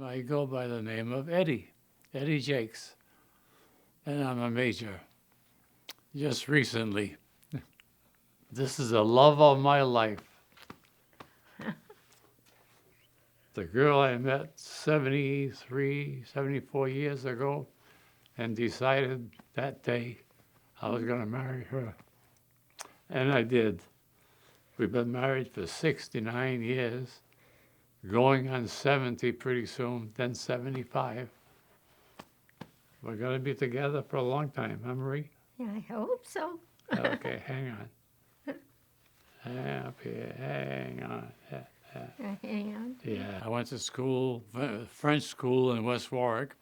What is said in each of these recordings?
I go by the name of Eddie Jacques, and I'm a major. Just recently, this is the love of my life. The girl I met 73, 74 years ago, and decided that day I was going to marry her. And I did. We've been married for 69 years, going on 70 pretty soon, then 75. We're going to be together for a long time, huh, Marie? I hope so. Okay, hang on. Hang on. Hang on. Yeah, I went to school, French school in West Warwick,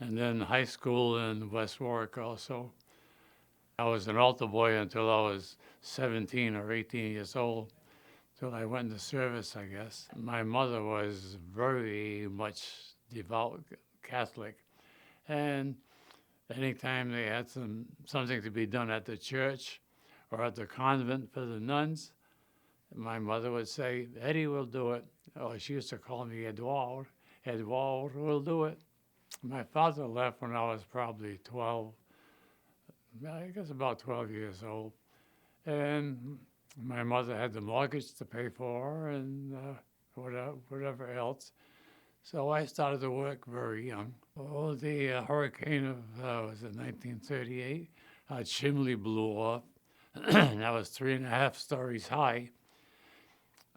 and then high school in West Warwick also. I was an altar boy until I was 17 or 18 years old, till I went into service, I guess. My mother was very much devout Catholic, and anytime they had something to be done at the church or at the convent for the nuns, my mother would say, Eddie will do it. Or she used to call me Edouard. Edouard will do it. My father left when I was probably 12, I guess about 12 years old. And my mother had the mortgage to pay for and whatever else. So I started to work very young. Oh, the hurricane was in 1938. A chimney blew off, and that was 3.5 stories high.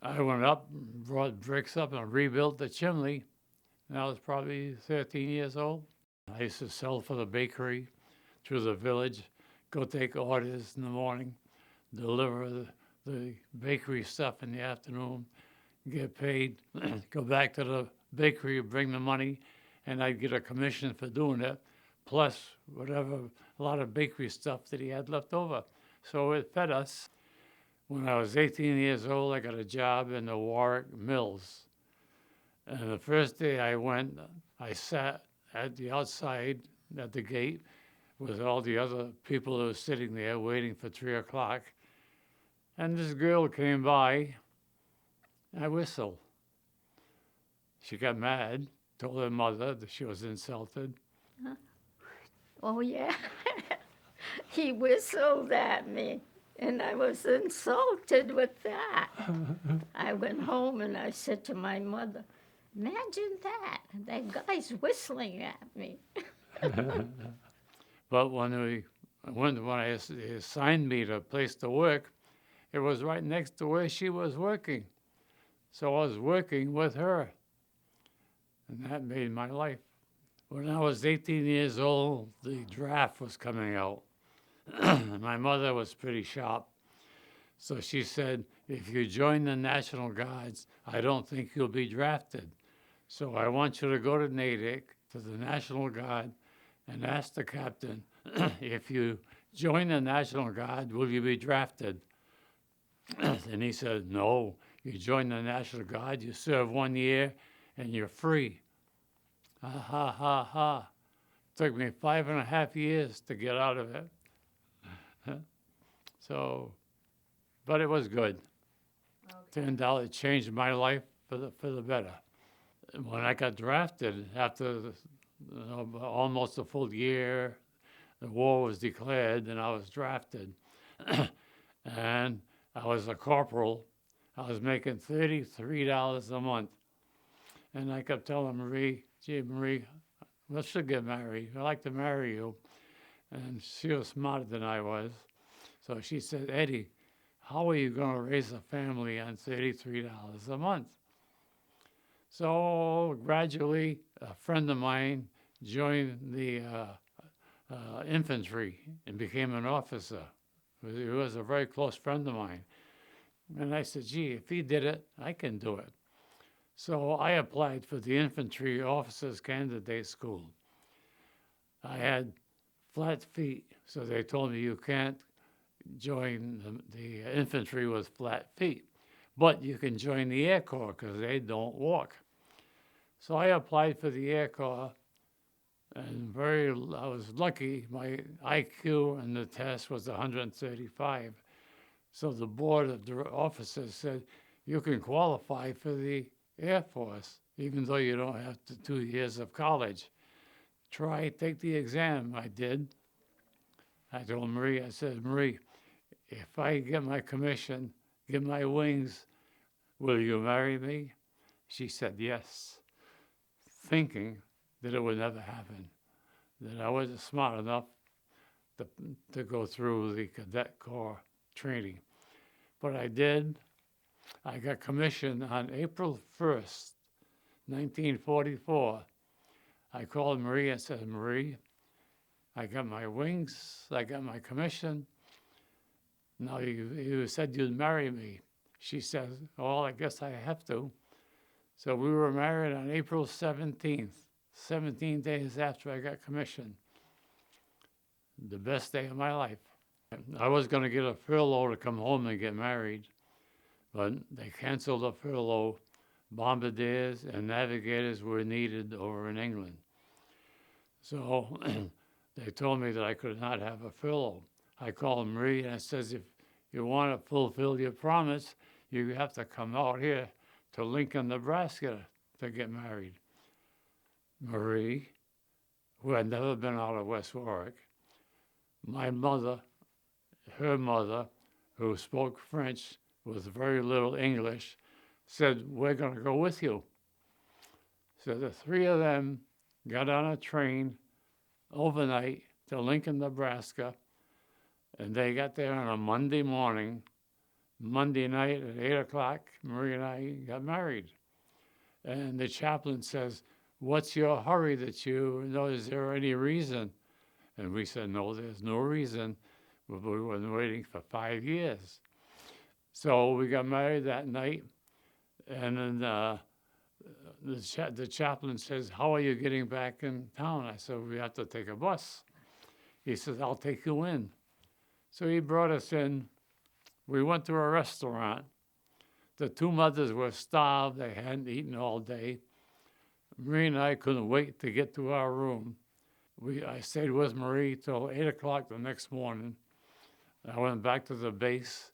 I went up, brought bricks up, and rebuilt the chimney. And I was probably 13 years old. I used to sell for the bakery through the village, go take orders in the morning, deliver the bakery stuff in the afternoon, get paid, go back to the bakery, bring the money, and I'd get a commission for doing it, plus whatever, a lot of bakery stuff that he had left over. So it fed us. When I was 18 years old, I got a job in the Warwick Mills. And the first day I went, I sat at the outside at the gate with all the other people who were sitting there waiting for 3 o'clock. And this girl came by. I whistled. She got mad, told her mother that she was insulted. Oh, yeah. He whistled at me, and I was insulted with that. I went home and I said to my mother, imagine that guy's whistling at me. But when they assigned me to a place to work, it was right next to where she was working. So I was working with her, and that made my life. When I was 18 years old, the draft was coming out. My mother was pretty sharp. So she said, if you join the National Guards, I don't think you'll be drafted. So I want you to go to Natick, to the National Guard, and ask the captain, if you join the National Guard, will you be drafted? And he said, no, you join the National Guard, you serve 1 year, and you're free. Ha, ha, ha, ha. Took me 5.5 years to get out of it. So, but it was good. Okay. Turned out it changed my life for the better. When I got drafted, after almost a full year, the war was declared, and I was drafted. And I was a corporal. I was making $33 a month. And I kept telling Marie, gee, Marie, we should get married. I'd like to marry you. And she was smarter than I was. So she said, Eddie, how are you going to raise a family on $33 a month? So gradually, a friend of mine joined the infantry and became an officer. He was a very close friend of mine. And I said, gee, if he did it, I can do it. So I applied for the infantry officers candidate school. I had flat feet, so they told me you can't join the infantry with flat feet, but you can join the Air Corps because they don't walk. So I applied for the Air Corps, and I was lucky. My IQ in the test was 135. So the board of officers said, you can qualify for the Air Force even though you don't have 2 years of college. Take the exam. I did. I told Marie, I said, Marie, if I get my commission, get my wings, will you marry me? She said yes, thinking that it would never happen, that I wasn't smart enough to go through the cadet corps training. But I did. I got commissioned on April 1st, 1944. I called Marie and said, Marie, I got my wings, I got my commission. Now you said you'd marry me. She says, well, I guess I have to. So we were married on April 17th, 17 days after I got commissioned. The best day of my life. I was going to get a furlough to come home and get married, but they canceled the furlough. Bombardiers and navigators were needed over in England. So they told me that I could not have a furlough. I called Marie and I says, if you want to fulfill your promise, you have to come out here to Lincoln, Nebraska to get married. Marie, who had never been out of West Warwick, my mother, her mother, who spoke French with very little English, said, we're going to go with you. So the three of them got on a train overnight to Lincoln, Nebraska, and they got there on a Monday morning. Monday night at 8 o'clock, Marie and I got married. And the chaplain says, what's your hurry that you know, is there any reason? And we said, no, there's no reason. We were waiting for 5 years. So we got married that night, and then the chaplain says, how are you getting back in town? I said, we have to take a bus. He says, I'll take you in. So he brought us in. We went to a restaurant. The two mothers were starved. They hadn't eaten all day. Marie and I couldn't wait to get to our room. I stayed with Marie till 8 o'clock the next morning. I went back to the base,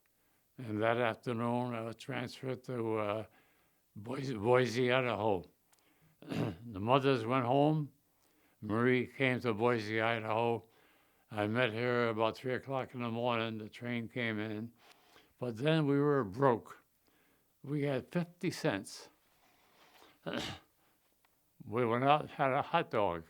and that afternoon I was transferred to Boise, Idaho. The mothers went home. Marie came to Boise, Idaho. I met her about 3 o'clock in the morning. The train came in. But then we were broke. We had 50 cents. We went out and had a hot dog.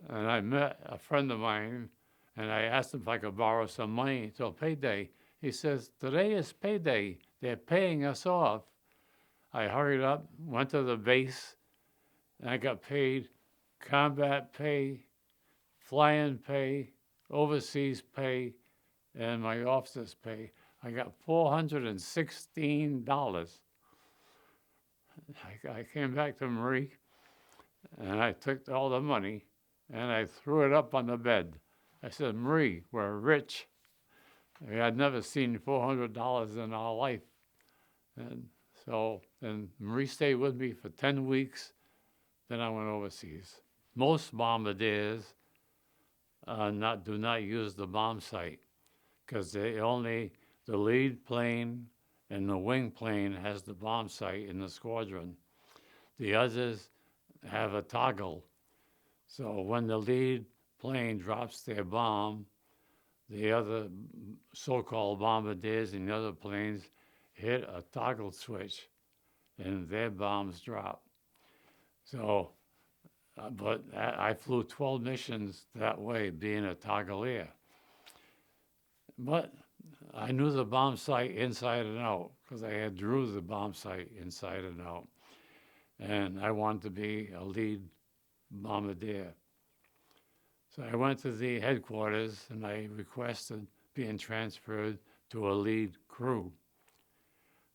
And I met a friend of mine, and I asked him if I could borrow some money until payday. He says, today is payday. They're paying us off. I hurried up, went to the base, and I got paid combat pay, fly-in pay, overseas pay, and my officer's pay. I got $416. I came back to Marie, and I took all the money, and I threw it up on the bed. I said, Marie, we're rich. I'd never seen $400 in our life. And Marie stayed with me for 10 weeks. Then I went overseas. Most bombardiers do not use the bomb sight because the lead plane and the wing plane has the bomb sight in the squadron. The others have a toggle. So when the lead plane drops their bomb, the other so-called bombardiers and the other planes hit a toggle switch and their bombs drop. So, but I flew 12 missions that way, being a toggleier. But I knew the bomb sight inside and out because I had drew the bomb sight inside and out. And I wanted to be a lead bombardier. So I went to the headquarters and I requested being transferred to a lead crew.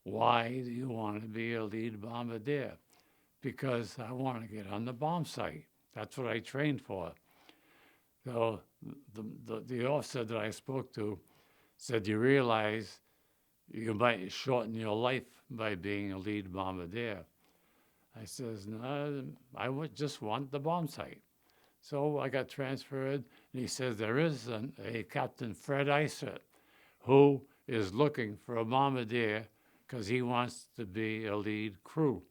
Why do you want to be a lead bombardier? Because I want to get on the bomb sight. That's what I trained for. So the officer that I spoke to said, you realize you might shorten your life by being a lead bombardier. I says, no, I would just want the bomb sight. So I got transferred, and he says, there is a Captain Fred Isert who is looking for a bombardier because he wants to be a lead crew.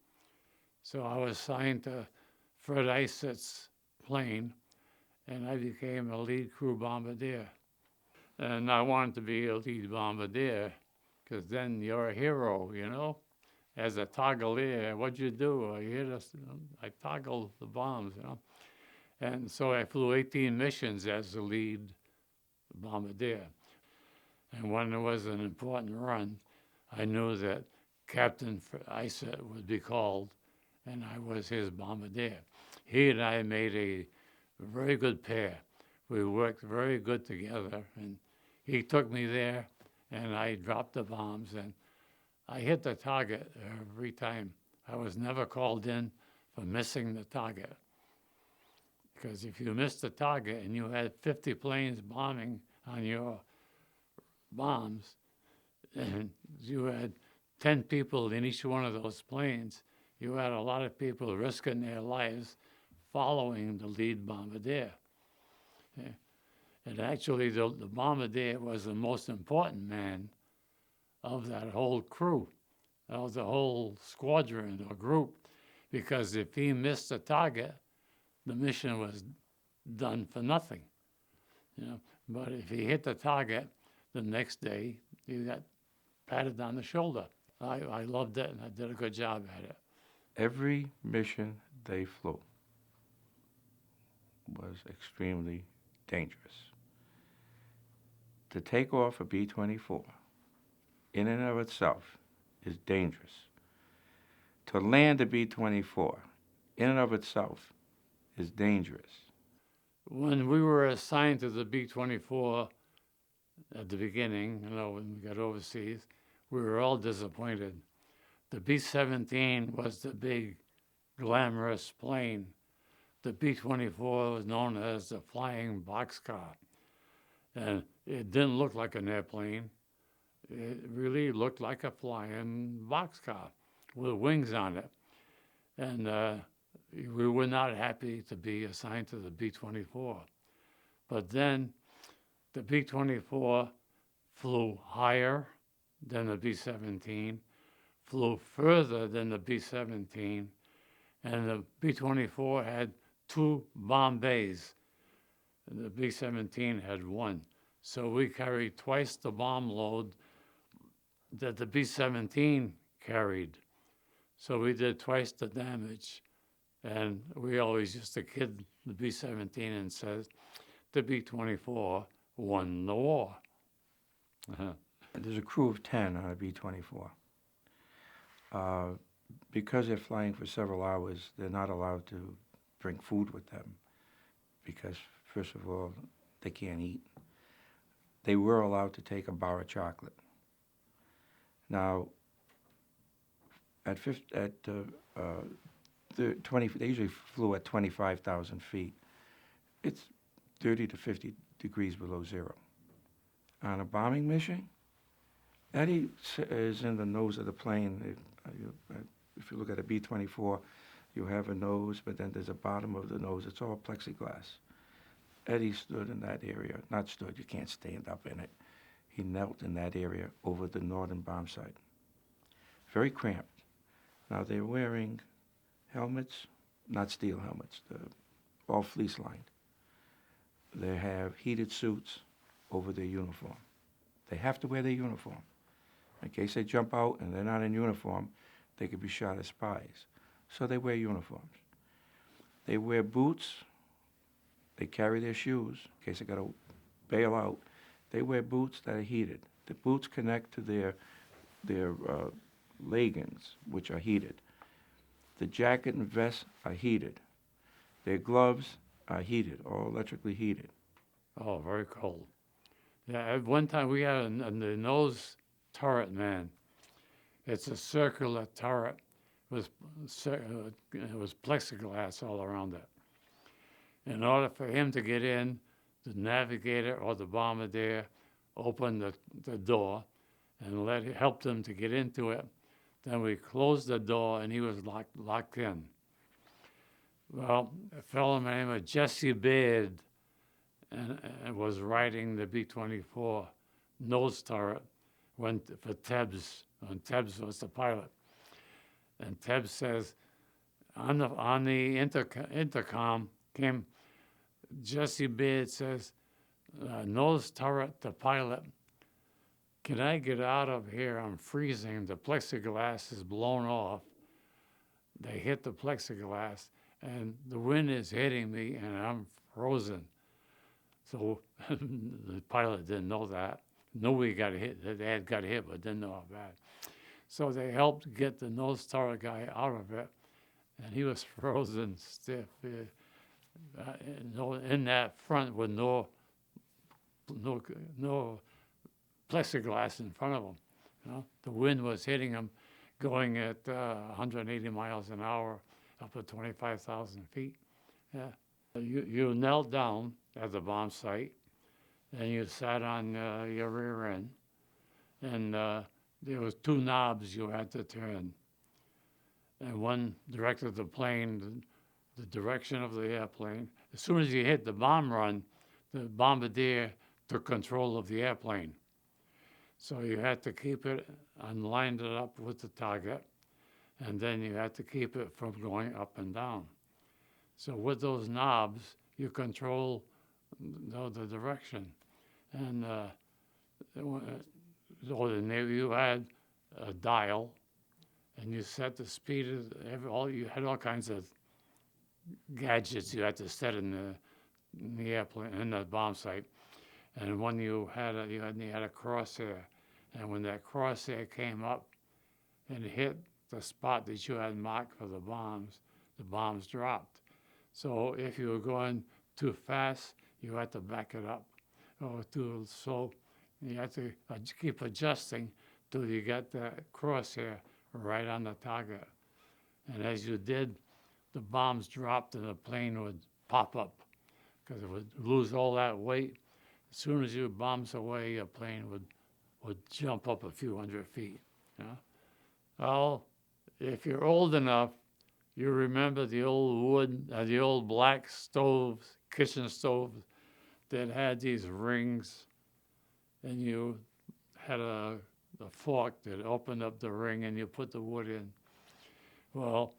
So I was assigned to Fred Iset's plane, and I became a lead crew bombardier. And I wanted to be a lead bombardier because then you're a hero, you know? As a toggleier, what'd you do? You hit us, I toggled the bombs, you know? And so I flew 18 missions as the lead bombardier. And when there was an important run, I knew that Captain Iset would be called, and I was his bombardier. He and I made a very good pair. We worked very good together, and he took me there, and I dropped the bombs, and I hit the target every time. I was never called in for missing the target. Because if you missed the target and you had 50 planes bombing on your bombs, and you had 10 people in each one of those planes, you had a lot of people risking their lives following the lead bombardier. Yeah. And actually, the bombardier was the most important man of that whole crew, of the whole squadron or group, because if he missed the target, the mission was done for nothing. You know, but if he hit the target, the next day you got patted on the shoulder. I loved it, and I did a good job at it. Every mission they flew was extremely dangerous. To take off a B-24 in and of itself is dangerous. To land a B-24 in and of itself is dangerous. When we were assigned to the B-24 at the beginning, you know, when we got overseas, we were all disappointed. The B-17 was the big, glamorous plane. The B-24 was known as the flying boxcar. And it didn't look like an airplane. It really looked like a flying boxcar with wings on it. And we were not happy to be assigned to the B-24. But then the B-24 flew higher than the B-17, flew further than the B-17, and the B-24 had 2 bomb bays. And the B-17 had 1. So we carried twice the bomb load that the B-17 carried. So we did twice the damage. And we always used to kid the B-17 and says, the B-24 won the war. There's a crew of 10 on a B-24. Because they're flying for several hours, they're not allowed to bring food with them because, first of all, they can't eat. They were allowed to take a bar of chocolate. Now, they usually flew at 25,000 feet. It's 30 to 50 degrees below zero. On a bombing mission, Eddie is in the nose of the plane. If you look at a B-24, you have a nose, but then there's a bottom of the nose. It's all plexiglass. Eddie stood in that area. Not stood, you can't stand up in it. He knelt in that area over the northern bomb site. Very cramped. Now, they're wearing helmets, not steel helmets, all fleece-lined. They have heated suits over their uniform. They have to wear their uniform. In case they jump out and they're not in uniform, they could be shot as spies. So they wear uniforms. They wear boots. They carry their shoes in case they got to bail out. They wear boots that are heated. The boots connect to their leggings, which are heated. The jacket and vest are heated. Their gloves are heated, all electrically heated. Oh, very cold. Yeah, at one time we had the nose turret man. It's a circular turret with it was plexiglass all around it. In order for him to get in, the navigator or the bombardier opened the door and helped him to get into it. Then we closed the door and he was locked in. Well, a fellow named Jesse Baird and was riding the B-24 nose turret for Tebbs, when Tebbs was the pilot. And Tebbs says, On the intercom came Jesse Beard says, nose turret to pilot. Can I get out of here? I'm freezing. The plexiglass is blown off. They hit the plexiglass, and the wind is hitting me, and I'm frozen. So the pilot didn't know that. Nobody got hit. They had got hit, but didn't know how bad. So they helped get the nose turret guy out of it, and he was frozen stiff. In that front with no plexiglass in front of him. The wind was hitting him, going at 180 miles an hour, up at 25,000 feet. Yeah. You knelt down at the bomb site, and you sat on your rear end, and there was two knobs you had to turn, and one directed the plane, the direction of the airplane. As soon as you hit the bomb run, the bombardier took control of the airplane. So you had to keep it and lined it up with the target, and then you had to keep it from going up and down. So with those knobs, you control the direction. And so you had a dial, and you set the speed of you had all kinds of gadgets you had to set in the airplane, in the bomb site. And when you had a crosshair, and when that crosshair came up and hit the spot that you had marked for the bombs dropped. So if you were going too fast, you had to back it up, or too slow. You had to keep adjusting till you got that crosshair right on the target. And as you did, the bombs dropped and the plane would pop up because it would lose all that weight. As soon as you bombs away, your plane would jump up a few hundred feet. Well, if you're old enough, you remember the old wood, the old black stoves, kitchen stoves that had these rings, and you had a fork that opened up the ring and you put the wood in. Well,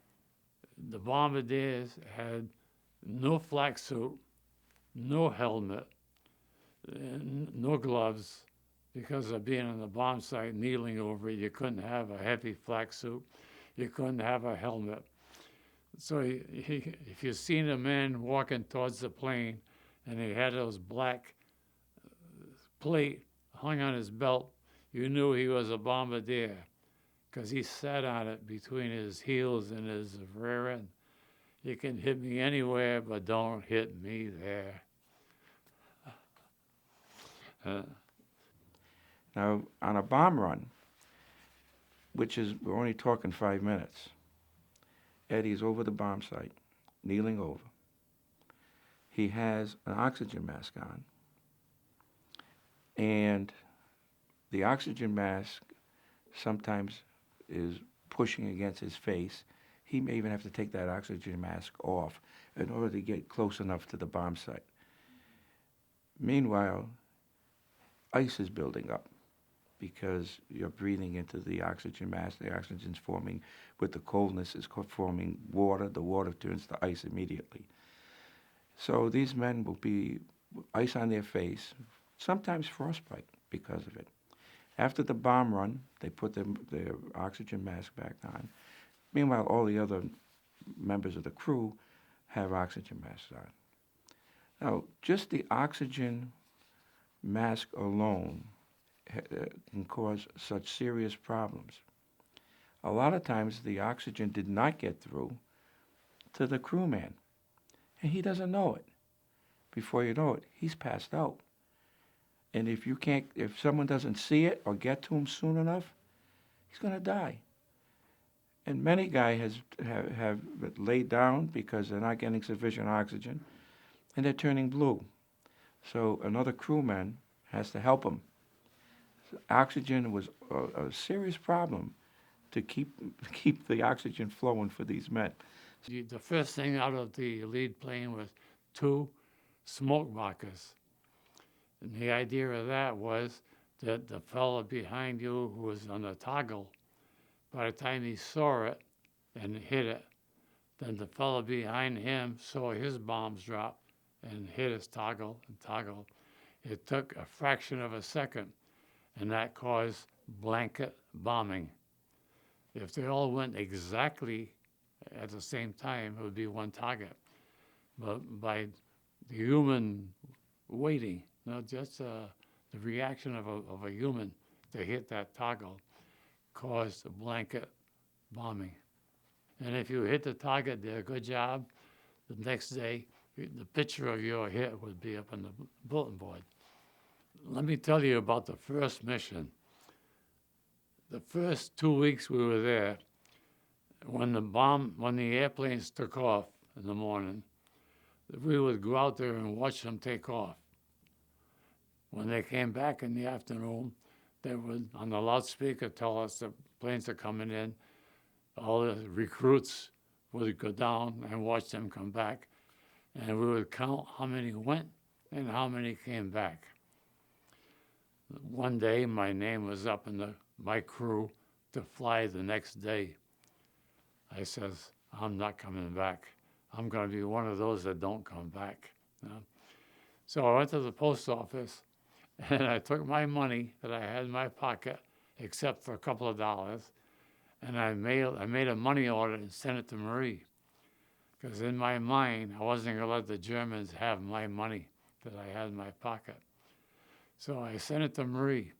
the bombardiers had no flak suit, no helmet, no gloves. Because of being on the bomb site, kneeling over it, you couldn't have a heavy flak suit. You couldn't have a helmet. So if you seen a man walking towards the plane and he had those black plate hung on his belt, you knew he was a bombardier because he sat on it between his heels and his rear end. You can hit me anywhere, but don't hit me there. Now, on a bomb run, we're only talking 5 minutes, Eddie's over the bomb site, kneeling over. He has an oxygen mask on, and the oxygen mask sometimes is pushing against his face. He may even have to take that oxygen mask off in order to get close enough to the bomb site. Meanwhile, ice is building up because you're breathing into the oxygen mask. The oxygen's forming with the coldness is forming water. The water turns to ice immediately. So these men will be ice on their face, sometimes frostbite because of it. After the bomb run, they put their oxygen mask back on. Meanwhile, all the other members of the crew have oxygen masks on. Now, just the oxygen mask alone can cause such serious problems. A lot of times the oxygen did not get through to the crewman, and he doesn't know it. Before you know it, he's passed out. And if someone doesn't see it or get to him soon enough, he's going to die. And many guys have laid down because they're not getting sufficient oxygen, and they're turning blue. So another crewman has to help them. Oxygen was a serious problem to keep the oxygen flowing for these men. The first thing out of the lead plane was 2 smoke markers. And the idea of that was that the fellow behind you who was on the toggle, by the time he saw it and hit it, Then the fellow behind him saw his bombs drop and hit his toggle and toggle. It took a fraction of a second, and that caused blanket bombing. If they all went exactly at the same time, it would be one target. But by the human waiting, not just the reaction of a human to hit that toggle, caused a blanket bombing. And if you hit the target, did a good job, the next day, the picture of your hit would be up on the bulletin board. Let me tell you about the first mission. The first 2 weeks we were there, when the airplanes took off in the morning, we would go out there and watch them take off. When they came back in the afternoon, they would, on the loudspeaker, tell us the planes are coming in. All the recruits would go down and watch them come back, and we would count how many went and how many came back. One day, my name was up in my crew to fly the next day. I says, I'm not coming back. I'm going to be one of those that don't come back. You know? So I went to the post office, and I took my money that I had in my pocket, except for a couple of dollars, and I made a money order and sent it to Marie. Because in my mind, I wasn't going to let the Germans have my money that I had in my pocket. So I sent it to Marie,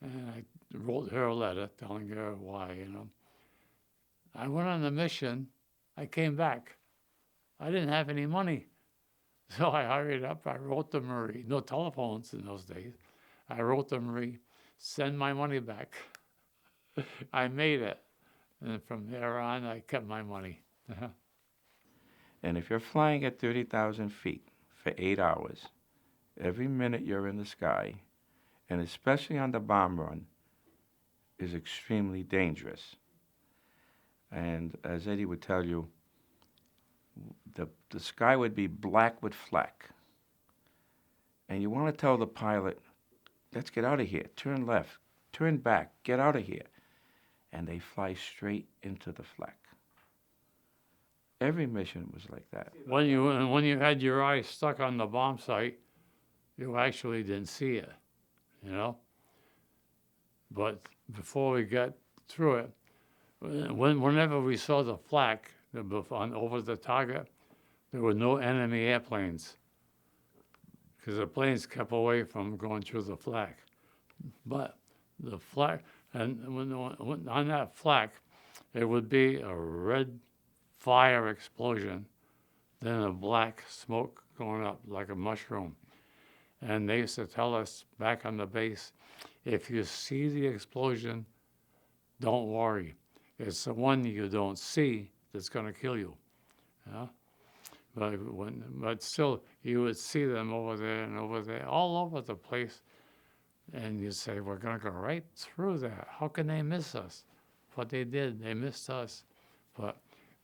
and I wrote her a letter telling her why, you know. I went on the mission. I came back. I didn't have any money. So I hurried up. I wrote to Marie. No telephones in those days. I wrote to Marie, send my money back. I made it. And from there on, I kept my money. And if you're flying at 30,000 feet for 8 hours, every minute you're in the sky, and especially on the bomb run, is extremely dangerous. And as Eddie would tell you, the sky would be black with flak. And you want to tell the pilot, let's get out of here, turn left, turn back, get out of here. And they fly straight into the flak. Every mission was like that. When you had your eyes stuck on the bomb site, you actually didn't see it, you know? But before we got through it, whenever we saw the flak over the target, there were no enemy airplanes because the planes kept away from going through the flak. But the flak, and on that flak, it would be a red fire explosion, then a black smoke going up like a mushroom. And they used to tell us back on the base, if you see the explosion, don't worry. It's the one you don't see that's going to kill you. Yeah? But still, you would see them over there, all over the place. And you'd say, we're going to go right through that. How can they miss us? But they did. They missed us. But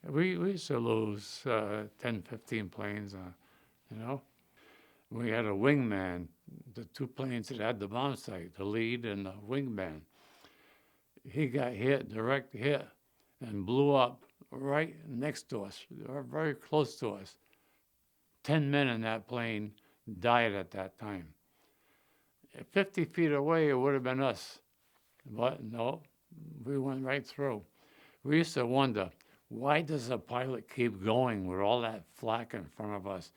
we used to lose 10, 15 planes, you know. We had a wingman, the two planes that had the bomb site, the lead and the wingman. He got hit, direct hit, and blew up right next to us, very close to us. 10 men in that plane died at that time. 50 feet away, it would have been us. But no, we went right through. We used to wonder, why does a pilot keep going with all that flak in front of us?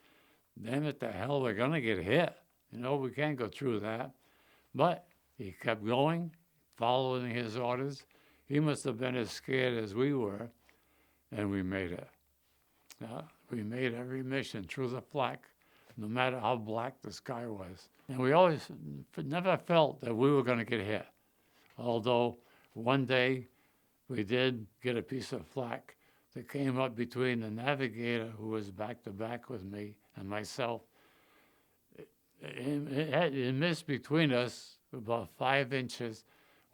Damn it, the hell, we're going to get hit. You know, we can't go through that. But he kept going, following his orders. He must have been as scared as we were, and we made it. We made every mission through the flak, no matter how black the sky was. And we always never felt that we were going to get hit. Although one day we did get a piece of flak that came up between the navigator, who was back to back with me, and myself. It missed between us about 5 inches,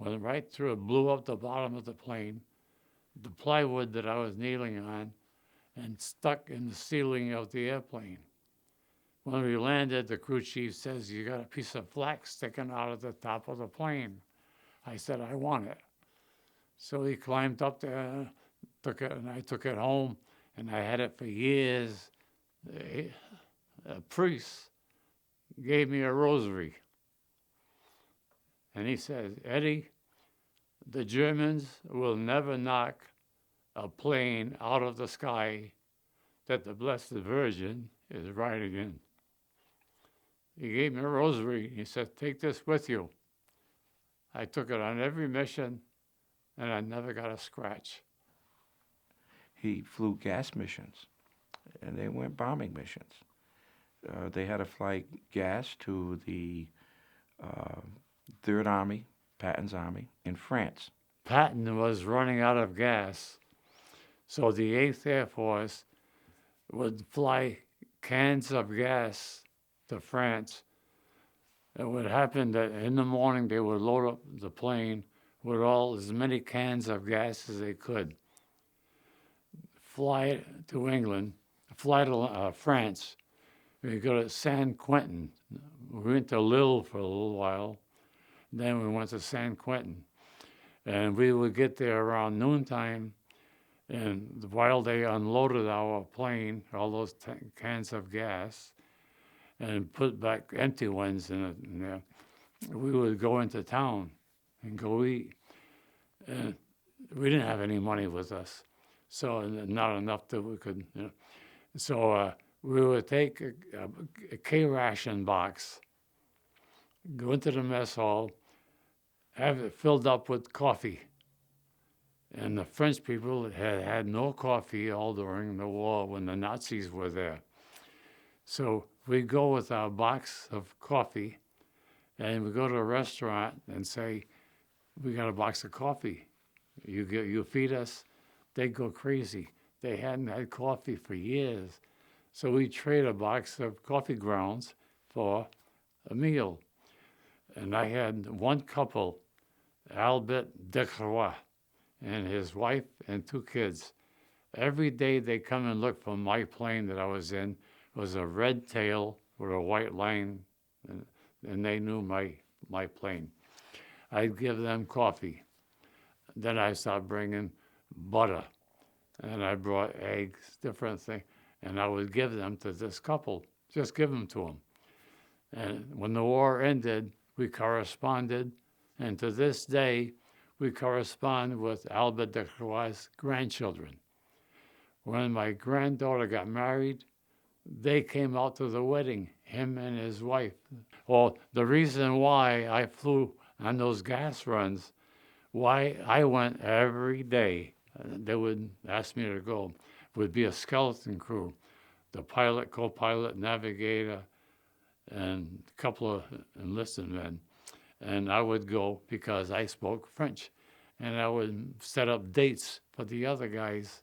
went right through it, blew up the bottom of the plane, the plywood that I was kneeling on, and stuck in the ceiling of the airplane. When we landed, the crew chief says, you got a piece of flak sticking out of the top of the plane. I said, I want it. So he climbed up there, took it, and I took it home and I had it for years. A priest gave me a rosary, and he said, Eddie, the Germans will never knock a plane out of the sky that the Blessed Virgin is riding in. He gave me a rosary. He said, take this with you. I took it on every mission, and I never got a scratch. He flew gas missions, and they weren't bombing missions. They had to fly gas to the Third Army, Patton's Army, in France. Patton was running out of gas, so the 8th Air Force would fly cans of gas to France. It would happen that in the morning they would load up the plane with as many cans of gas as they could, fly to England, fly to France. We go to San Quentin. We went to Lille for a little while. Then we went to San Quentin. And we would get there around noontime, and while they unloaded our plane, all those cans of gas, and put back empty ones in there, we would go into town and go eat. And we didn't have any money with us, so not enough that we could. So we would take a K-ration box, go into the mess hall, have it filled up with coffee. And the French people had no coffee all during the war when the Nazis were there. So we go with our box of coffee, and we go to a restaurant and say, we got a box of coffee. You feed us. They go crazy. They hadn't had coffee for years. So we trade a box of coffee grounds for a meal. And I had one couple, Albert Decroix, and his wife and 2 kids. Every day they come and look for my plane that I was in. It was a red tail with a white line, and they knew my plane. I'd give them coffee. Then I started bringing butter, and I brought eggs, different things, and I would give them to this couple, just give them to them. And when the war ended, we corresponded, and to this day, we correspond with Albert Decroix's grandchildren. When my granddaughter got married, they came out to the wedding, him and his wife. Well, the reason why I flew on those gas runs, why I went every day, they would ask me to go, would be a skeleton crew, the pilot, co-pilot, navigator, and a couple of enlisted men. And I would go because I spoke French. And I would set up dates for the other guys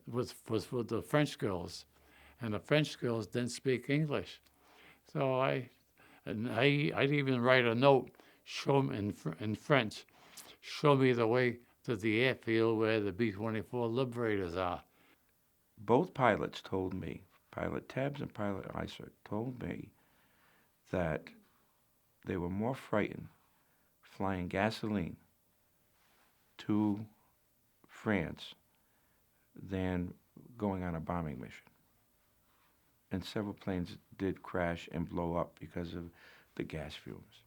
with the French girls. And the French girls didn't speak English. So I'd even write a note, show them in French, show me the way to the airfield where the B-24 Liberators are. Both pilots told me, Pilot Tebbs and Pilot Isert told me that they were more frightened flying gasoline to France than going on a bombing mission. And several planes did crash and blow up because of the gas fumes.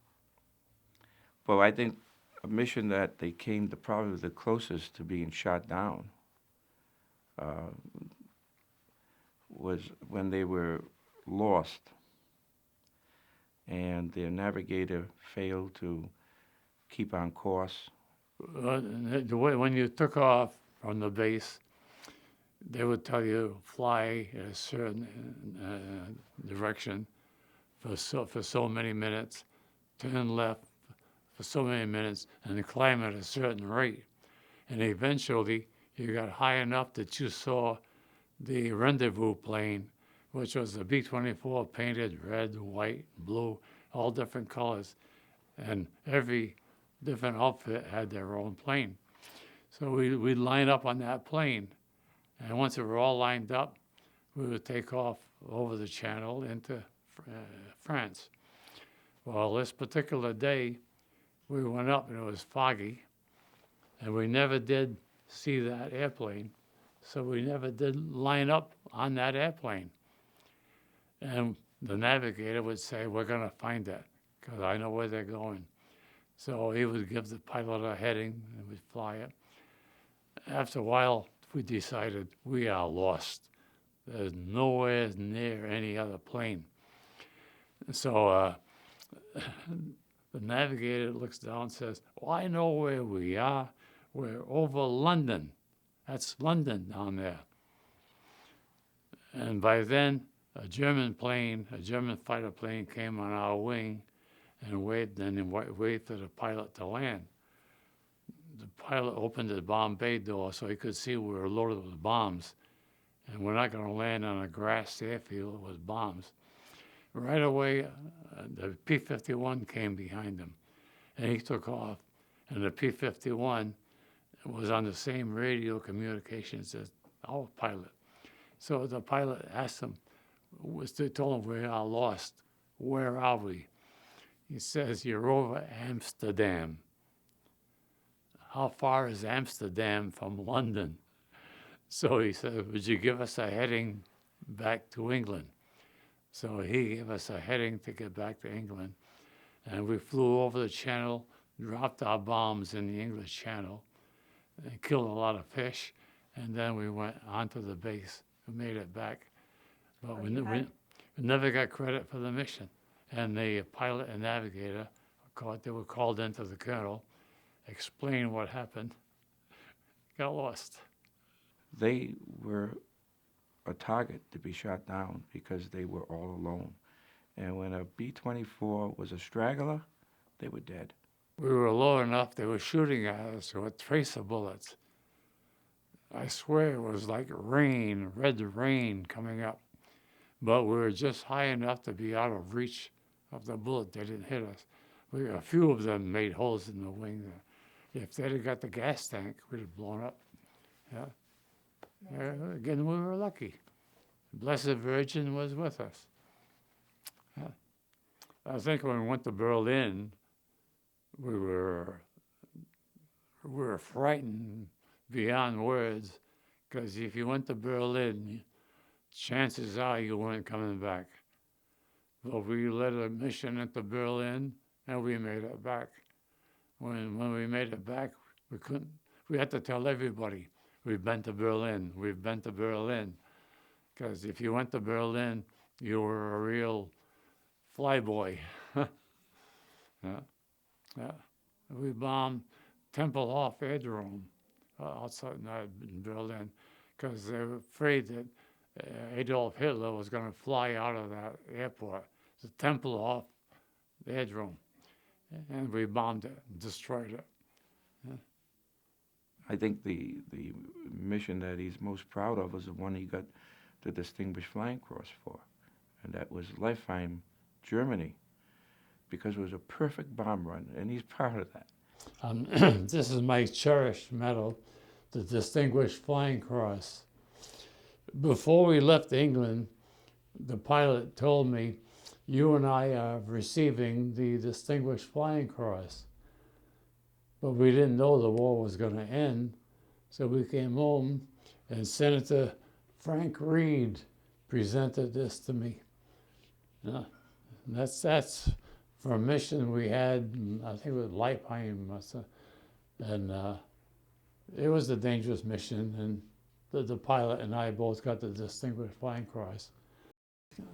But I think a mission that they came to probably the closest to being shot down was when they were lost and their navigator failed to keep on course. When you took off from the base, they would tell you fly a certain direction for so many minutes, turn left for so many minutes, and climb at a certain rate. And eventually, you got high enough that you saw the rendezvous plane, which was a B-24 painted red, white, blue, all different colors. And every different outfit had their own plane. So we'd line up on that plane. And once we were all lined up, we would take off over the channel into France. Well, this particular day, we went up and it was foggy, and we never did see that airplane. so we never did line up on that airplane. And the navigator would say, we're going to find that, because I know where they're going. So he would give the pilot a heading, and we'd fly it. After a while, we decided we are lost. There's nowhere near any other plane. So the navigator looks down and says, well, I know where we are. We're over London. That's London down there. And by then, a German fighter plane came on our wing and waved for the pilot to land. The pilot opened the bomb bay door so he could see we were loaded with bombs. And we're not going to land on a grass airfield with bombs. Right away, the P-51 came behind him, and he took off. And the P-51 was on the same radio communications as our pilot. So the pilot asked him, told him we are lost. Where are we? He says, you're over Amsterdam. How far is Amsterdam from London? So he said, would you give us a heading back to England? So he gave us a heading to get back to England. And we flew over the channel, dropped our bombs in the English Channel, and killed a lot of fish. And then we went onto the base and made it back. But we never got credit for the mission. And the pilot and navigator, they were called into the colonel, explained what happened, got lost. They were a target to be shot down because they were all alone. And when a B-24 was a straggler, they were dead. We were low enough, they were shooting at us with tracer bullets. I swear it was like rain, red rain coming up. But we were just high enough to be out of reach of the bullet. They didn't hit us. A few of them made holes in the wing. If they'd have got the gas tank, we'd have blown up. Yeah. Again, we were lucky. The Blessed Virgin was with us. Yeah. I think when we went to Berlin, we were frightened beyond words, because if you went to Berlin, chances are you weren't coming back. But we led a mission into Berlin, and we made it back. When we made it back, we had to tell everybody, we've been to Berlin, we've been to Berlin. Because if you went to Berlin, you were a real flyboy. Yeah. We bombed Tempelhof Aerodrome outside in Berlin, because they were afraid that Adolf Hitler was going to fly out of that airport, the Tempelhof Aerodrome. And we bombed it, destroyed it. Yeah. I think the mission that he's most proud of is the one he got the Distinguished Flying Cross for, and that was Leifheim, Germany, because it was a perfect bomb run, and he's proud of that. This is my cherished medal, the Distinguished Flying Cross. Before we left England, the pilot told me, you and I are receiving the Distinguished Flying Cross. But we didn't know the war was going to end, so we came home, and Senator Frank Reed presented this to me. That's for a mission we had, I think it was Leipheim, and it was a dangerous mission, and the pilot and I both got the Distinguished Flying Cross.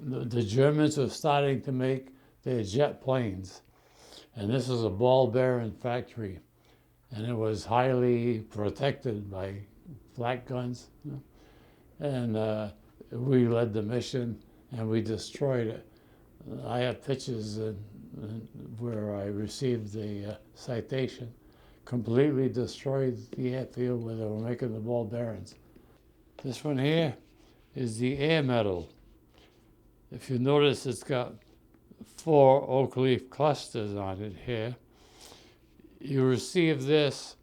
The Germans were starting to make their jet planes, and this is a ball bearing factory, and it was highly protected by flak guns. And we led the mission, and we destroyed it. I have pictures where I received the citation. Completely destroyed the airfield where they were making the ball bearings. This one here is the Air Medal. If you notice, it's got 4 oak leaf clusters on it here. You receive this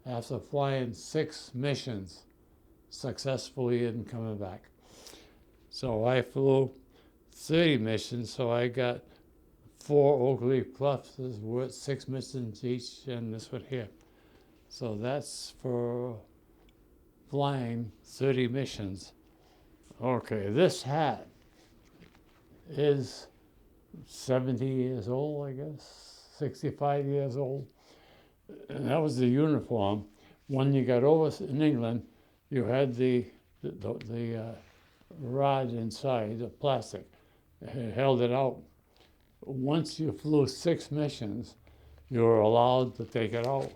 after flying 6 missions successfully and coming back. So I flew 30 missions, so I got 4 oak leaf clusters worth 6 missions each, and this one here. So that's for flying 30 missions. Okay, this hat is 70 years old, I guess, 65 years old. And that was the uniform. When you got over in England, you had the rod inside, the plastic, held it out. Once you flew 6 missions, you were allowed to take it out.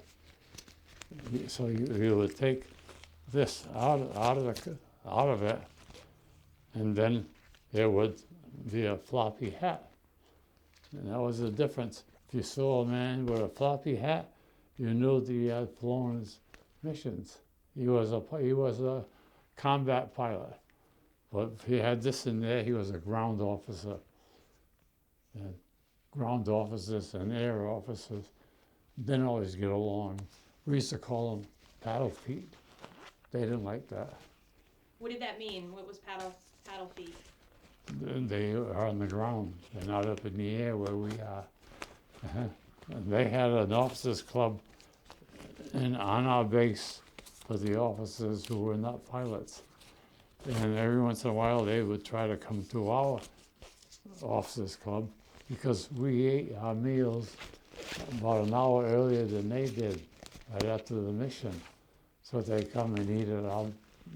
So you would take this out of it, and then there would be a floppy hat. And that was the difference. If you saw a man with a floppy hat, you knew that he had flown his missions. He was a combat pilot. But if he had this in there, he was a ground officer. And ground officers and air officers didn't always get along. We used to call them paddle feet. They didn't like that. What did that mean? What was paddle feet? They are on the ground. They're not up in the air where we are. And they had an officers club on our base for the officers who were not pilots. And every once in a while they would try to come to our officers club because we ate our meals about an hour earlier than they did, right after the mission. So they'd come and eat at our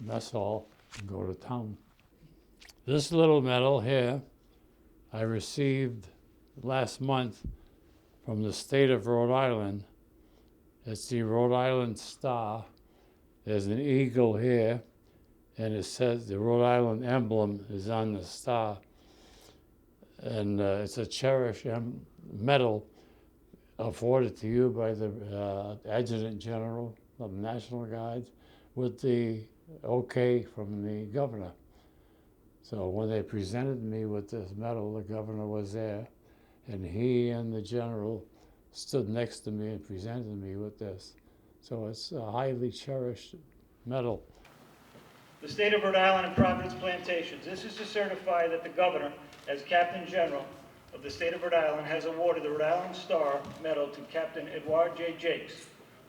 mess hall and go to town. This little medal here I received last month from the state of Rhode Island. It's the Rhode Island Star. There's an eagle here, and it says the Rhode Island emblem is on the star. And it's a cherished medal afforded to you by the Adjutant General of the National Guards with the okay from the governor. So when they presented me with this medal, the governor was there, and he and the general stood next to me and presented me with this. So it's a highly cherished medal. The state of Rhode Island and Providence Plantations. This is to certify that the governor, as Captain General of the state of Rhode Island, has awarded the Rhode Island Star Medal to Captain Edouard J. Jacques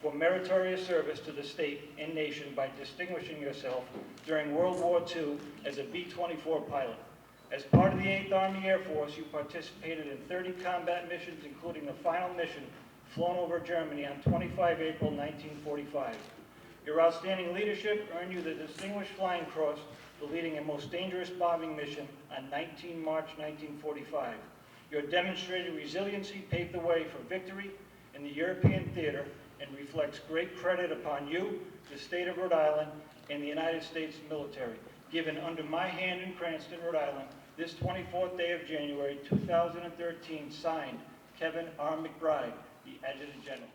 for meritorious service to the state and nation by distinguishing yourself during World War II as a B-24 pilot. As part of the 8th Army Air Force, you participated in 30 combat missions, including the final mission flown over Germany on 25 April 1945. Your outstanding leadership earned you the Distinguished Flying Cross for leading a most dangerous bombing mission on 19 March 1945. Your demonstrated resiliency paved the way for victory in the European theater and reflects great credit upon you, the state of Rhode Island, and the United States military. Given under my hand in Cranston, Rhode Island, this 24th day of January 2013, signed Kevin R. McBride, the Adjutant General.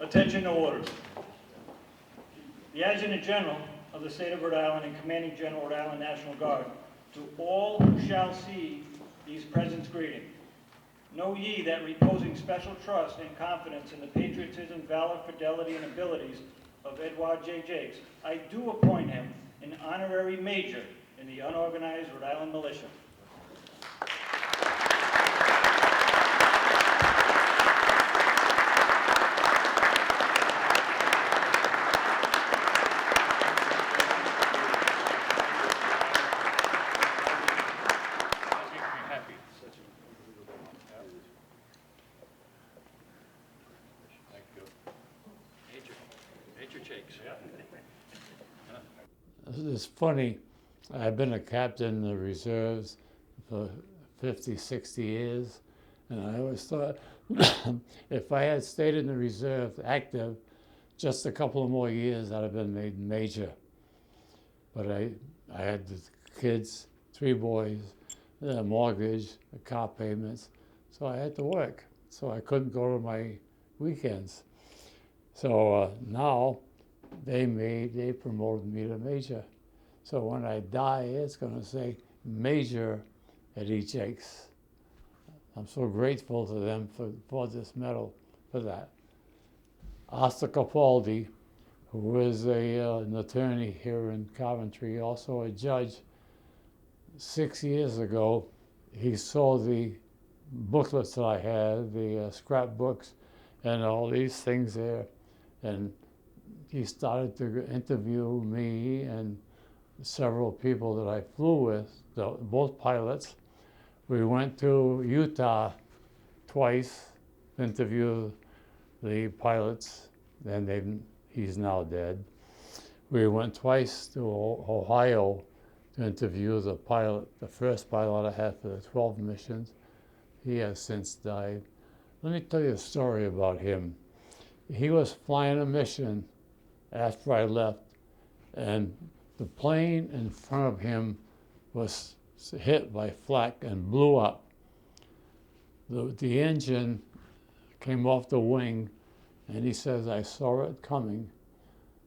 Attention to orders. The Adjutant General of the State of Rhode Island and Commanding General Rhode Island National Guard, to all who shall see these presents greeting. Know ye that reposing special trust and confidence in the patriotism, valor, fidelity, and abilities of Edouard J. Jacques, I do appoint him an honorary major in the unorganized Rhode Island militia. It's funny, I've been a captain in the reserves for 50, 60 years, and I always thought if I had stayed in the reserve active just a couple of more years, I'd have been made major. But I had the kids, 3 boys, the mortgage, the car payments, so I had to work. So I couldn't go to my weekends. So now they promoted me to major. So when I die, it's going to say Major Eddie Jakes. I'm so grateful to them for this medal, for that. Arthur Capaldi, who is an attorney here in Coventry, also a judge, 6 years ago, he saw the booklets that I had, the scrapbooks, and all these things there, and he started to interview me and several people that I flew with, both pilots. We went to Utah twice, interviewed the pilots, and he's now dead. We went twice to Ohio to interview the pilot, the first pilot I had for the 12 missions. He has since died. Let me tell you a story about him. He was flying a mission after I left, and the plane in front of him was hit by flak and blew up. The engine came off the wing, and he says, I saw it coming.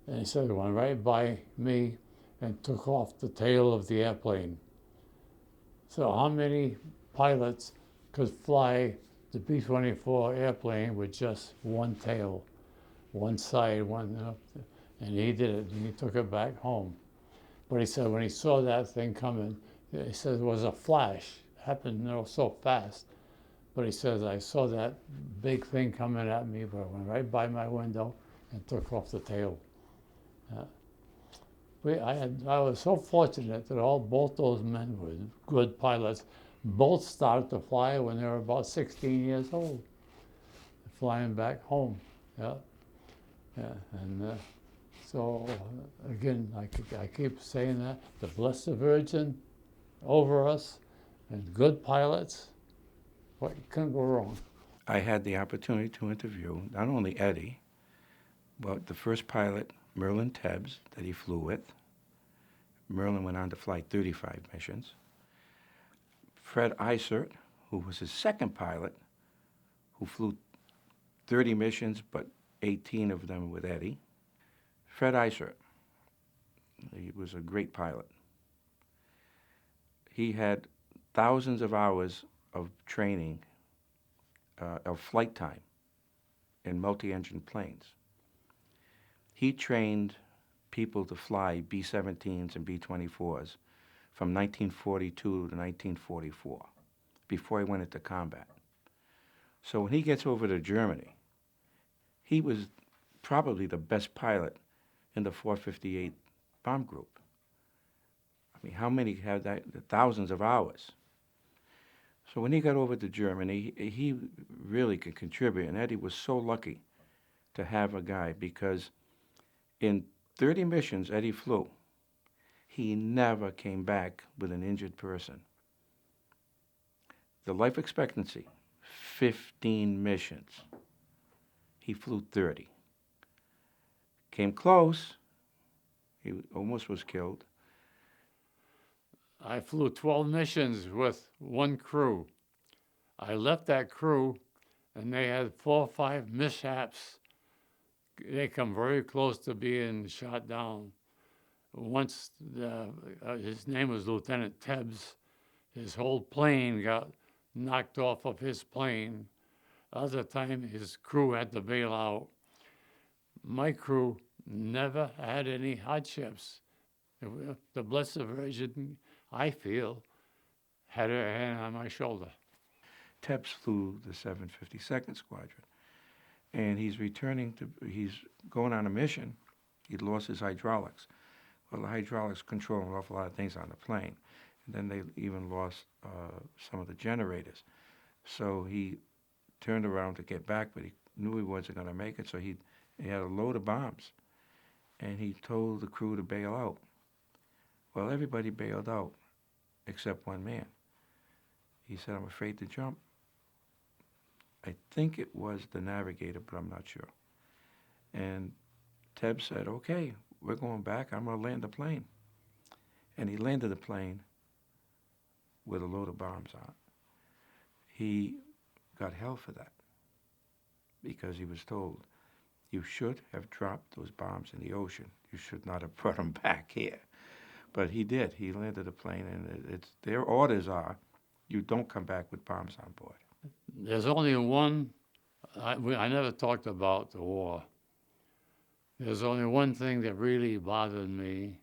And he said, it went right by me and took off the tail of the airplane. So how many pilots could fly the B-24 airplane with just one tail, one side, and he did it, and he took it back home. But he said when he saw that thing coming, he said it was a flash. It happened so fast. But he says, I saw that big thing coming at me, but it went right by my window and took off the tail. I was so fortunate that both those men were good pilots. Both started to fly when they were about 16 years old, flying back home. Yeah, and so again, I keep saying that the Blessed Virgin over us, and good pilots. What can go wrong? I had the opportunity to interview not only Eddie, but the first pilot, Merlin Tebbs, that he flew with. Merlin went on to fly 35 missions. Fred Isert, who was his second pilot, who flew 30 missions, but 18 of them with Eddie. Fred Isert, he was a great pilot. He had thousands of hours of training, of flight time in multi-engine planes. He trained people to fly B-17s and B-24s from 1942 to 1944, before he went into combat. So when he gets over to Germany, he was probably the best pilot in the 458 bomb group. I mean, how many had that? Thousands of hours. So when he got over to Germany, he really could contribute, and Eddie was so lucky to have a guy, because in 30 missions Eddie flew, he never came back with an injured person. The life expectancy, 15 missions. He flew 30. Came close. He almost was killed. I flew 12 missions with one crew. I left that crew, and they had 4 or 5 mishaps. They come very close to being shot down. Once, his name was Lieutenant Tebbs, his whole plane got knocked off of his plane. Other time, his crew had to bail out. My crew never had any hardships. The Blessed Virgin, I feel, had her hand on my shoulder. Tebbs flew the 752nd Squadron, and he's going on a mission. He'd lost his hydraulics. Well, the hydraulics control an awful lot of things on the plane. And then they even lost some of the generators. So he turned around to get back, but he knew he wasn't going to make it, so he had a load of bombs. And he told the crew to bail out. Well, everybody bailed out except one man. He said, I'm afraid to jump. I think it was the navigator, but I'm not sure. And Teb said, okay, we're going back. I'm going to land the plane. And he landed the plane with a load of bombs on it. He got hell for that because he was told, you should have dropped those bombs in the ocean. You should not have brought them back here. But he did. He landed the plane, and it's their orders are, you don't come back with bombs on board. There's only one, I never talked about the war. There's only one thing that really bothered me,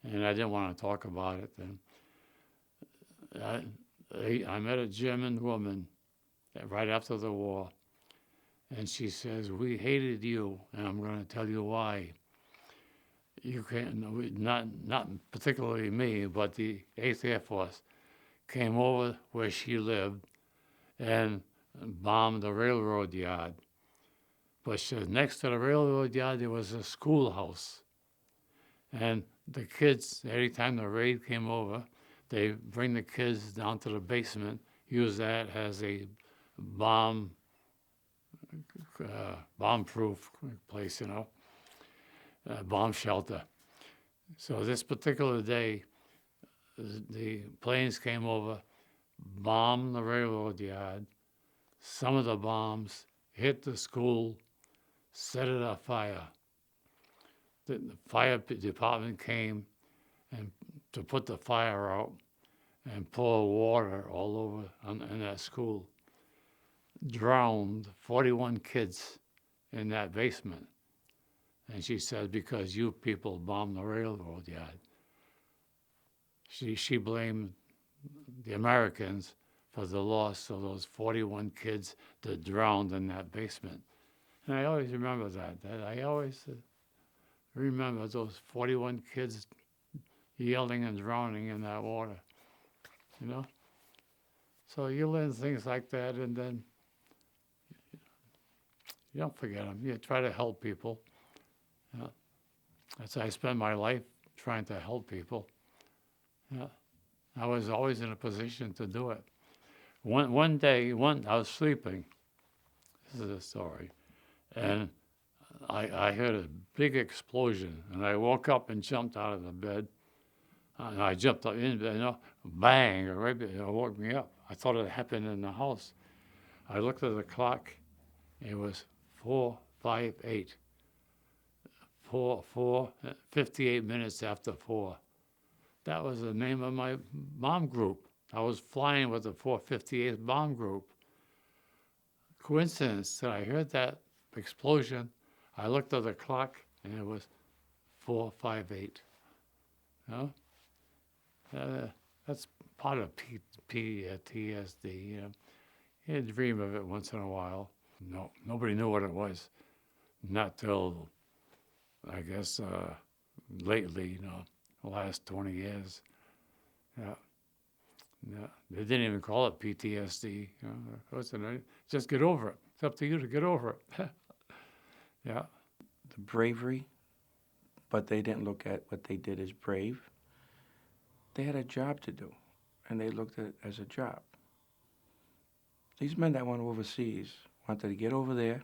and I didn't want to talk about it then. I met a German woman right after the war, and she says, we hated you, and I'm going to tell you why. You can't, not particularly me, but the 8th Air Force came over where she lived and bombed the railroad yard. But she said next to the railroad yard there was a schoolhouse. And the kids, every time the raid came over, they bring the kids down to the basement, use that as a bomb-proof place, bomb shelter. So this particular day, the planes came over, bombed the railroad yard. Some of the bombs hit the school, set it on fire. The fire department came and to put the fire out and pour water all over in that school. Drowned 41 kids in that basement. And she said, because you people bombed the railroad yard. She blamed the Americans for the loss of those 41 kids that drowned in that basement. And I always remember that I always remember those 41 kids yelling and drowning in that water, So you learn things like that, and then you don't forget them. You try to help people. That's I spent my life trying to help people. I was always in a position to do it. One day, I was sleeping. This is a story. And I heard a big explosion, and I woke up and jumped out of the bed. And I jumped up in bed, bang, right, it woke me up. I thought it happened in the house. I looked at the clock. It was 4:58. 58 minutes after 4. That was the name of my bomb group. I was flying with the 458th bomb group. Coincidence that I heard that explosion. I looked at the clock, and it was 4:58. That's part of PTSD. You dream of it once in a while. No, nobody knew what it was. Not till, I guess, lately, the last 20 years. Yeah. They didn't even call it PTSD. Just get over it. It's up to you to get over it. Yeah. The bravery, but they didn't look at what they did as brave. They had a job to do, and they looked at it as a job. These men that went overseas wanted to get over there,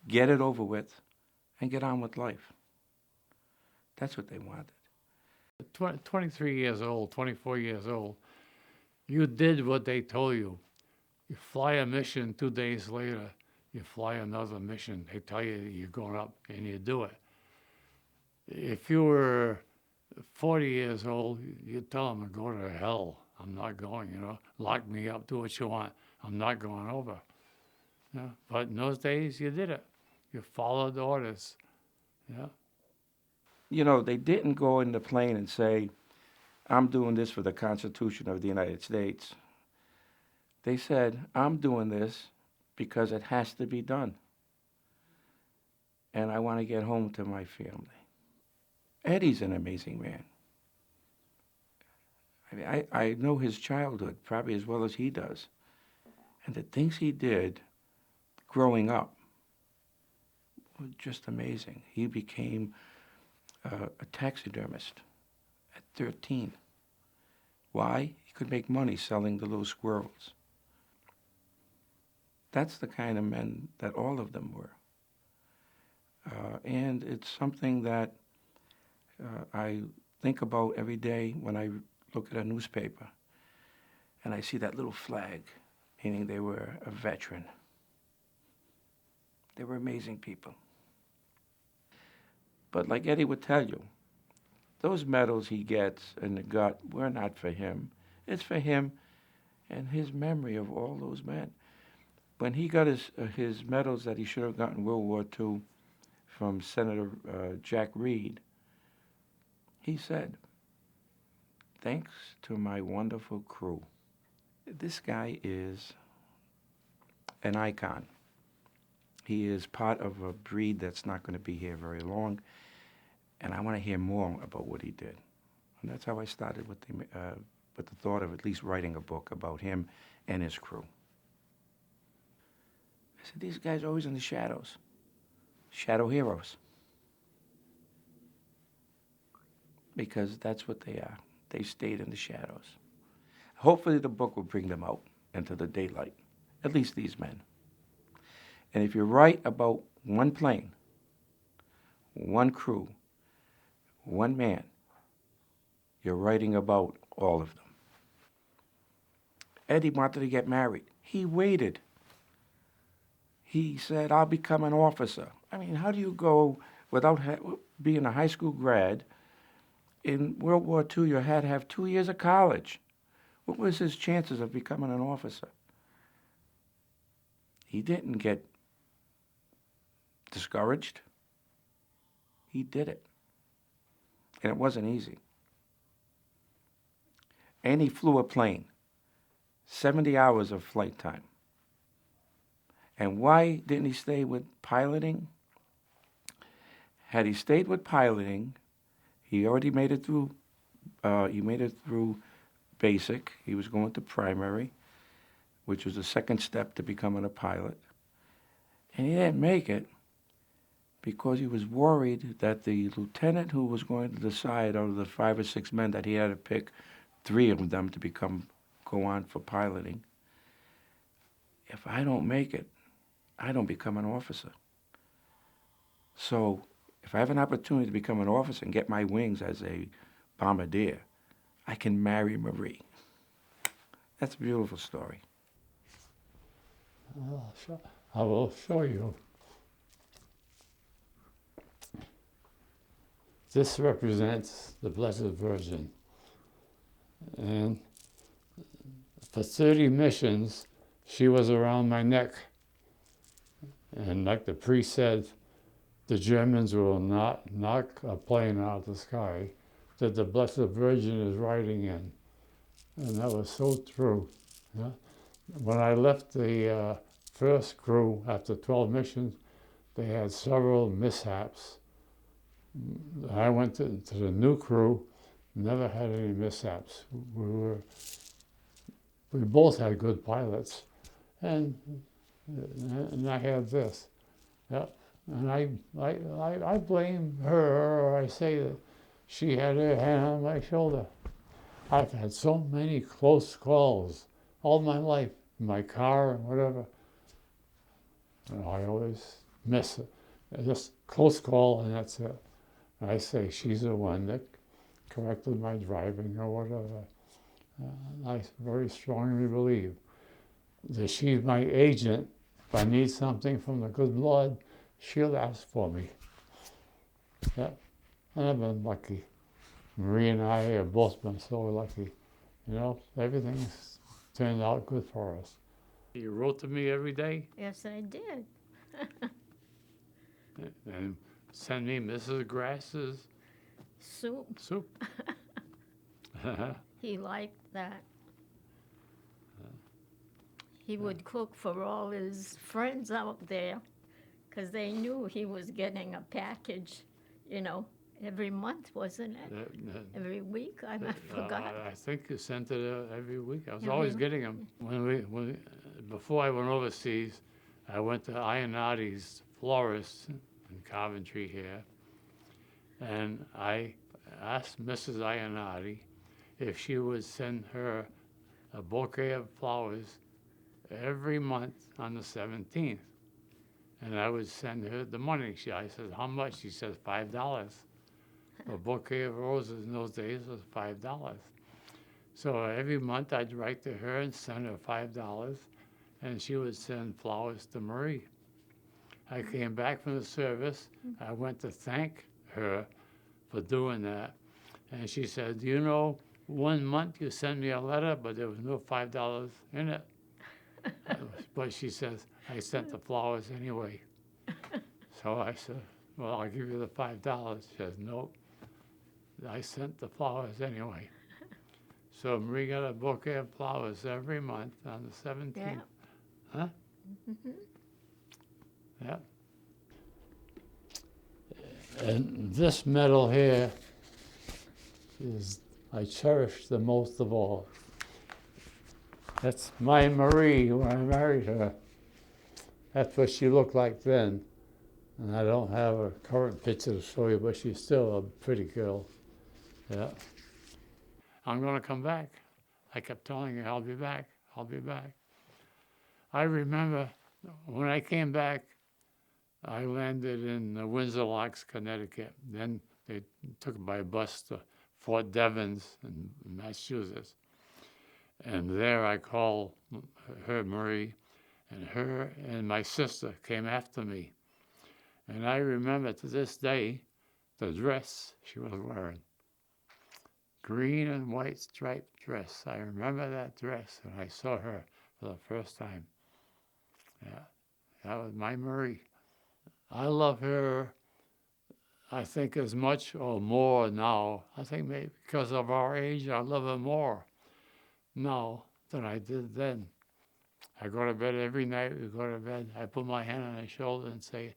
get it over with, and get on with life. That's what they wanted. 23 years old, 24 years old, you did what they told you. You fly a mission, 2 days later, you fly another mission. They tell you you're going up, and you do it. If you were 40 years old, you tell them to go to hell. I'm not going, lock me up, do what you want. I'm not going over. But in those days, you did it. You followed orders. They didn't go in the plane and say, I'm doing this for the Constitution of the United States. They said, I'm doing this because it has to be done. And I want to get home to my family. Eddie's an amazing man. I know his childhood probably as well as he does. And the things he did growing up were just amazing. He became a taxidermist at 13. Why? He could make money selling the little squirrels. That's the kind of men that all of them were. And it's something that I think about every day when I look at a newspaper and I see that little flag, meaning they were a veteran. They were amazing people. But like Eddie would tell you, those medals he gets in the gut were not for him. It's for him and his memory of all those men. When he got his medals that he should have gotten in World War II from Senator Jack Reed, he said, "Thanks to my wonderful crew." This guy is an icon. He is part of a breed that's not going to be here very long, and I want to hear more about what he did. And that's how I started with the thought of at least writing a book about him and his crew. I said, these guys are always in the shadows. Shadow heroes. Because that's what they are. They stayed in the shadows. Hopefully the book will bring them out into the daylight, at least these men. And if you write about one plane, one crew, one man, you're writing about all of them. Eddie wanted to get married. He waited. He said, "I'll become an officer." I mean, how do you go without being a high school grad? In World War II, you had to have 2 years of college. What was his chances of becoming an officer? He didn't get discouraged. He did it. And it wasn't easy. And he flew a plane, 70 hours of flight time. And why didn't he stay with piloting? Had he stayed with piloting, he already made it through. He made it through basic. He was going to primary, which was the second step to becoming a pilot. And he didn't make it because he was worried that the lieutenant who was going to decide out of the 5 or 6 men that he had to pick 3 of them to go on for piloting. If I don't make it, I don't become an officer. So if I have an opportunity to become an officer and get my wings as a bombardier, I can marry Marie. That's a beautiful story. I will show you. This represents the Blessed Virgin. And for 30 missions, she was around my neck. And like the priest said, the Germans will not knock a plane out of the sky that the Blessed Virgin is riding in. And that was so true. Yeah? When I left the first crew after 12 missions, they had several mishaps. I went to the new crew, never had any mishaps. We both had good pilots, and I had this. Yeah. And I blame her, or I say that she had her hand on my shoulder. I've had so many close calls all my life, in my car and whatever. And I always miss it. Just close call and that's it. I say she's the one that corrected my driving or whatever. I very strongly believe that she's my agent. If I need something from the good Lord, she'll ask for me. Yeah. And I've been lucky. Marie and I have both been so lucky. You know, everything's turned out good for us. You wrote to me every day? Yes, I did. And send me Mrs. Grass's Soup. He liked that. He would cook for all his friends out there because they knew he was getting a package, you know, every month, wasn't it? Every week? I forgot. I think you sent it every week. I was Every always week. getting them. Before I went overseas, I went to Ionati's florist in Coventry here, and I asked Mrs. Ionati if she would send her a bouquet of flowers every month on the 17th. and I would send her the money. I said, how much? She says, $5. A bouquet of roses in those days was $5. So every month I'd write to her and send her $5, and she would send flowers to Marie. I came back from the service. I went to thank her for doing that. And she said, do you know, 1 month you sent me a letter, but there was no $5 in it. But she says, I sent the flowers anyway. So I said, well, I'll give you the $5. She says, nope, I sent the flowers anyway. So Marie got a bouquet of flowers every month on the 17th. Yeah. Huh? Mhm. Yeah. And this medal here is I cherish the most of all. That's my Marie when I married her. That's what she looked like then. And I don't have a current picture to show you, but she's still a pretty girl. Yeah. I'm going to come back. I kept telling her, I'll be back. I'll be back. I remember when I came back, I landed in Windsor Locks, Connecticut. Then they took it by bus to Fort Devens in Massachusetts. And there I called her Marie, and her and my sister came after me. And I remember to this day the dress she was wearing. Green and white striped dress. I remember that dress, and I saw her for the first time. Yeah, that was my Marie. I love her, I think, as much or more now. I think maybe because of our age, I love her more now than I did then. I go to bed every night. We go to bed. I put my hand on her shoulder and say,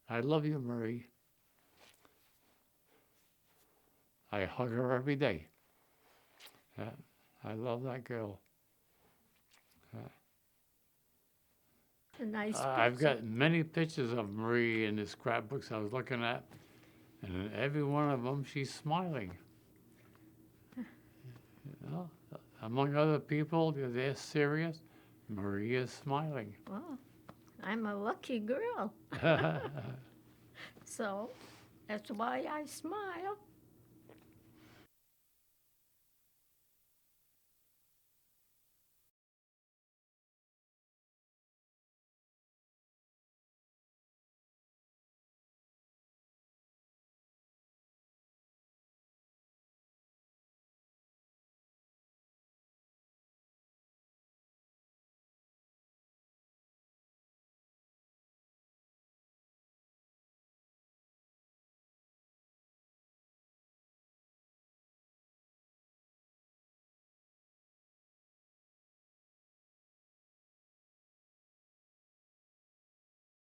I love you, Marie. I hug her every day. Yeah, I love that girl. A nice I've picture. got many pictures of Marie in the scrapbooks I was looking at, and in every one of them, she's smiling. You know, among other people, they're serious. Marie is smiling. Well, I'm a lucky girl. So that's why I smile.